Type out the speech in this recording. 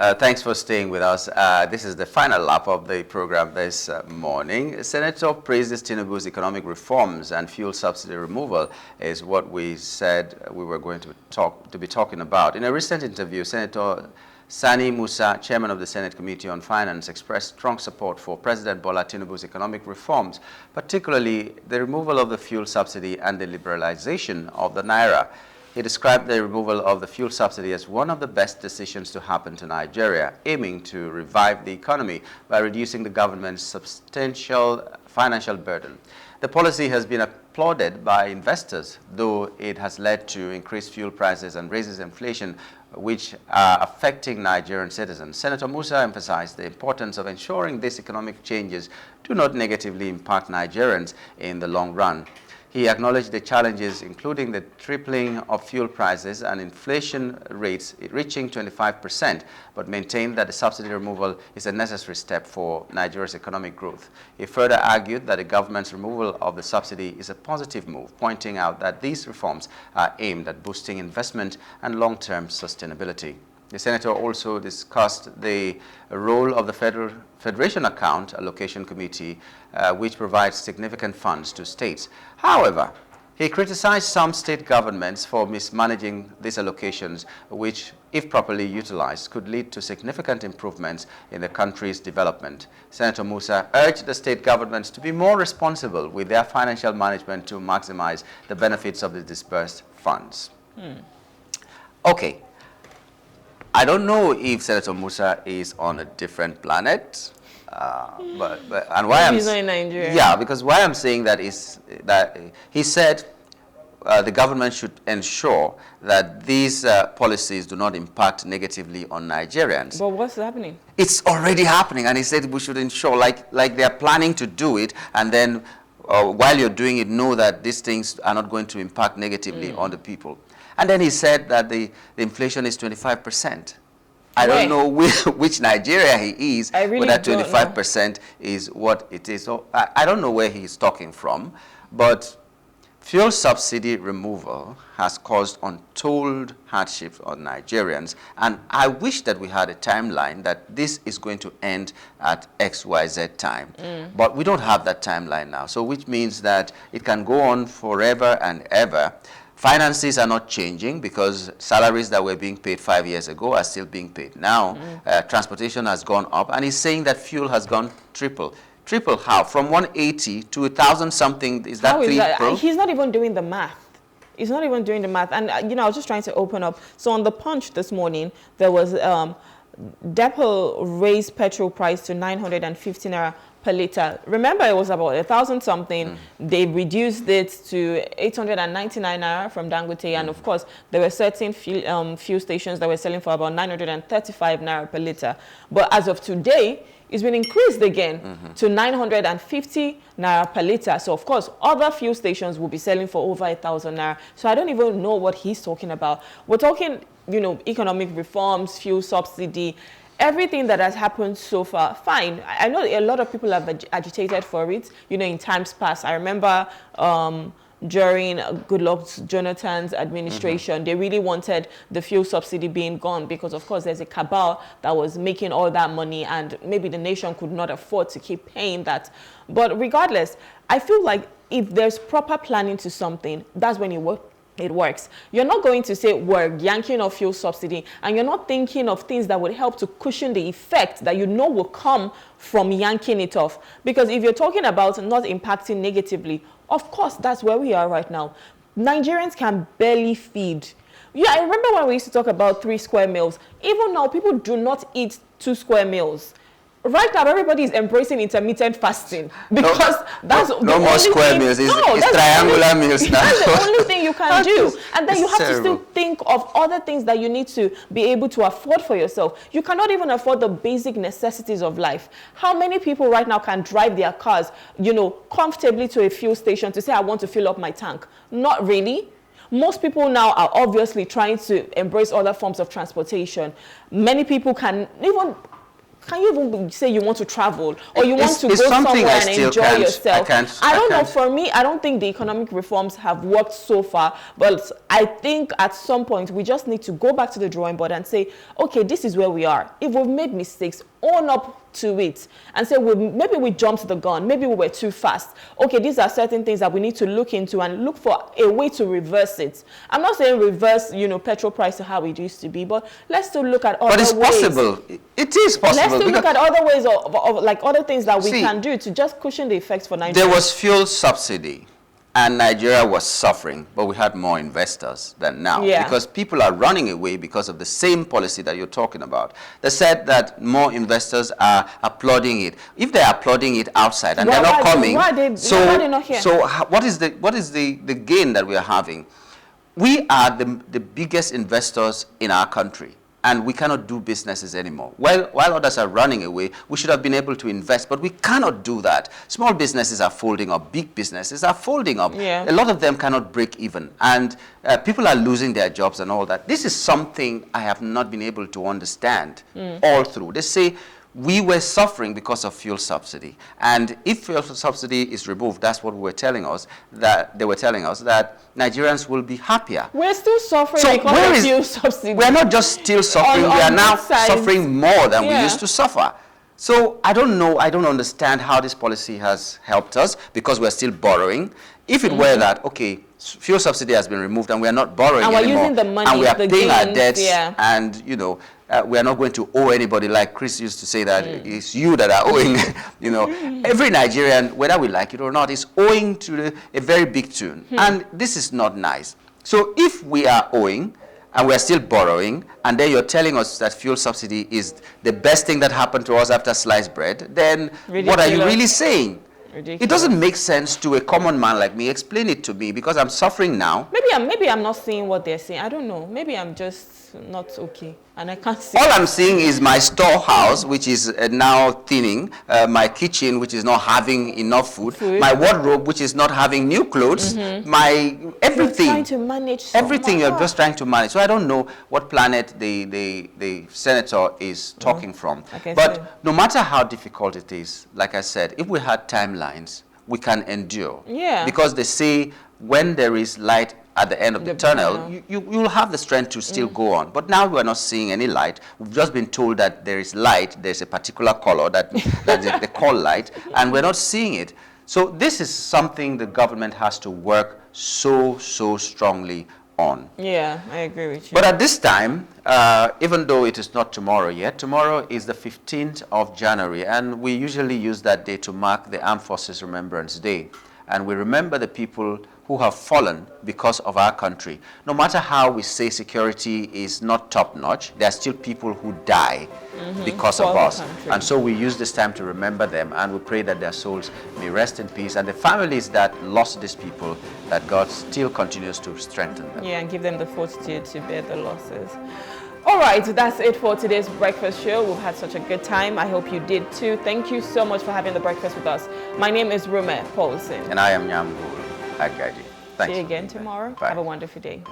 Thanks for staying with us. This is the final lap of the program this morning. Senator praises Tinubu's economic reforms and fuel subsidy removal is what we said we were going to be talking about. In a recent interview, Senator Sani Musa, chairman of the Senate Committee on Finance, expressed strong support for President Bola Tinubu's economic reforms, particularly the removal of the fuel subsidy and the liberalization of the naira. He described the removal of the fuel subsidy as one of the best decisions to happen to Nigeria, aiming to revive the economy by reducing the government's substantial financial burden. The policy has been applauded by investors, though it has led to increased fuel prices and raises inflation, which are affecting Nigerian citizens. Senator Musa emphasized the importance of ensuring these economic changes do not negatively impact Nigerians in the long run. He acknowledged the challenges, including the tripling of fuel prices and inflation rates reaching 25%, but maintained that the subsidy removal is a necessary step for Nigeria's economic growth. He further argued that the government's removal of the subsidy is a positive move, pointing out that these reforms are aimed at boosting investment and long-term sustainability. The senator also discussed the role of the Federation Account Allocation Committee, which provides significant funds to states. However, he criticized some state governments for mismanaging these allocations, which, if properly utilized, could lead to significant improvements in the country's development. Senator Musa urged the state governments to be more responsible with their financial management to maximize the benefits of the disbursed funds. Okay. I don't know if Senator Musa is on a different planet, and why he's not in Nigeria. Yeah, because why I'm saying that is that he said the government should ensure that these policies do not impact negatively on Nigerians. But what's happening? It's already happening, and he said we should ensure, like they are planning to do it, and then while you're doing it, know that these things are not going to impact negatively on the people. And then he said that the inflation is 25%. I don't know which Nigeria he is, but that 25% is what it is. So I don't know where he's talking from, but fuel subsidy removal has caused untold hardships on Nigerians, and I wish that we had a timeline that this is going to end at XYZ time. But we don't have that timeline now, so which means that it can go on forever and ever. Finances are not changing because salaries that were being paid 5 years ago are still being paid now. Transportation has gone up, and he's saying that fuel has gone triple. Triple how? From 180 to 1,000 something. Is that triple? He's not even doing the math. He's not even doing the math. And, I was just trying to open up. So on the Punch this morning, there was Depot raised petrol price to 950 naira per liter. Remember, it was about 1,000 something. They reduced it to 899 naira from Dangote, and of course, there were certain fuel stations that were selling for about 935 naira per liter. But as of today, it's been increased again to 950 naira per liter. So of course, other fuel stations will be selling for over 1,000 naira. So I don't even know what he's talking about. We're talking, economic reforms, fuel subsidy, everything that has happened so far, fine. I know a lot of people have agitated for it, in times past. I remember during Goodluck Jonathan's administration, they really wanted the fuel subsidy being gone because, of course, there's a cabal that was making all that money and maybe the nation could not afford to keep paying that. But regardless, I feel like if there's proper planning to something, that's when it works. You're not going to say we're yanking off fuel subsidy and you're not thinking of things that would help to cushion the effect that will come from yanking it off. Because if you're talking about not impacting negatively, of course, that's where we are right now. Nigerians can barely feed. Yeah, I remember when we used to talk about 3 square meals. Even now, people do not eat 2 square meals. Right now, everybody is embracing intermittent fasting because that's no more square meals. It's triangular meals now. That's the only thing you can do. And then you have to still think of other things that you need to be able to afford for yourself. You cannot even afford the basic necessities of life. How many people right now can drive their cars, comfortably to a fuel station to say, I want to fill up my tank? Not really. Most people now are obviously trying to embrace other forms of transportation. Many people can even can you even say you want to travel or you want to go something somewhere and enjoy yourself? I don't know. For me, I don't think the economic reforms have worked so far, but I think at some point we just need to go back to the drawing board and say, okay, this is where we are. If we've made mistakes, own up to it and say, well, maybe we jumped the gun, maybe we were too fast. Okay, these are certain things that we need to look into and look for a way to reverse it. I'm not saying reverse, petrol price to how it used to be, but let's still look at other ways. But it's possible. It is possible. Let's still look at other ways of like other things that we can do to just cushion the effects for Nigeria. There was fuel subsidy. And Nigeria was suffering, but we had more investors than now. Yeah. Because people are running away because of the same policy that you're talking about. They said that more investors are applauding it. If they're applauding it outside and they're not coming, why are they not here? So what is the gain that we are having? We are the biggest investors in our country. And we cannot do businesses anymore. While others are running away, we should have been able to invest, but we cannot do that. Small businesses are folding up, big businesses are folding up. Yeah. A lot of them cannot break even, and people are losing their jobs and all that. This is something I have not been able to understand all through. They say, we were suffering because of fuel subsidy. And if fuel subsidy is removed, that's what they were telling us, that Nigerians will be happier. We're still suffering because of fuel subsidy. We're not just still suffering, we are now suffering more than we used to suffer. So I don't know, I don't understand how this policy has helped us because we're still borrowing. If it were that, okay, fuel subsidy has been removed and we are not borrowing anymore. And we're using the money, and we are paying gains, our debts and, we are not going to owe anybody, like Chris used to say that it's you that are owing. Every Nigerian, whether we like it or not, is owing to a very big tune. And this is not nice. So if we are owing and we are still borrowing, and then you're telling us that fuel subsidy is the best thing that happened to us after sliced bread, then what are you really saying? Ridiculous. It doesn't make sense to a common man like me. Explain it to me because I'm suffering now. Maybe I'm not seeing what they're saying. I don't know. Maybe I'm just not okay and I can't see. All I'm seeing is my storehouse, which is now thinning, my kitchen, which is not having enough food, my wardrobe, which is not having new clothes, my everything. You're trying to manage everything. You're just trying to manage. So I don't know what planet the senator is talking from. But no matter how difficult it is, like I said, if we had timelines, we can endure. Yeah. Because they say when there is light at the end of the tunnel, you will have the strength to still go on. But now we're not seeing any light. We've just been told that there is light. There's a particular color that they call light, and we're not seeing it. So this is something the government has to work so strongly on. Yeah, I agree with you. But at this time, even though it is not tomorrow yet, tomorrow is the 15th of January, and we usually use that day to mark the Armed Forces Remembrance Day. And we remember the people who have fallen because of our country. No matter how we say security is not top-notch, there are still people who die because of us. And so we use this time to remember them, and we pray that their souls may rest in peace, and the families that lost these people, that God still continues to strengthen them. Yeah, and give them the fortitude to bear the losses. All right, that's it for today's breakfast show. We've had such a good time. I hope you did too. Thank you so much for having the breakfast with us. My name is Rume Paulson. And I am Nyamgul Agaji. Thanks. See you again tomorrow. Bye. Have a wonderful day.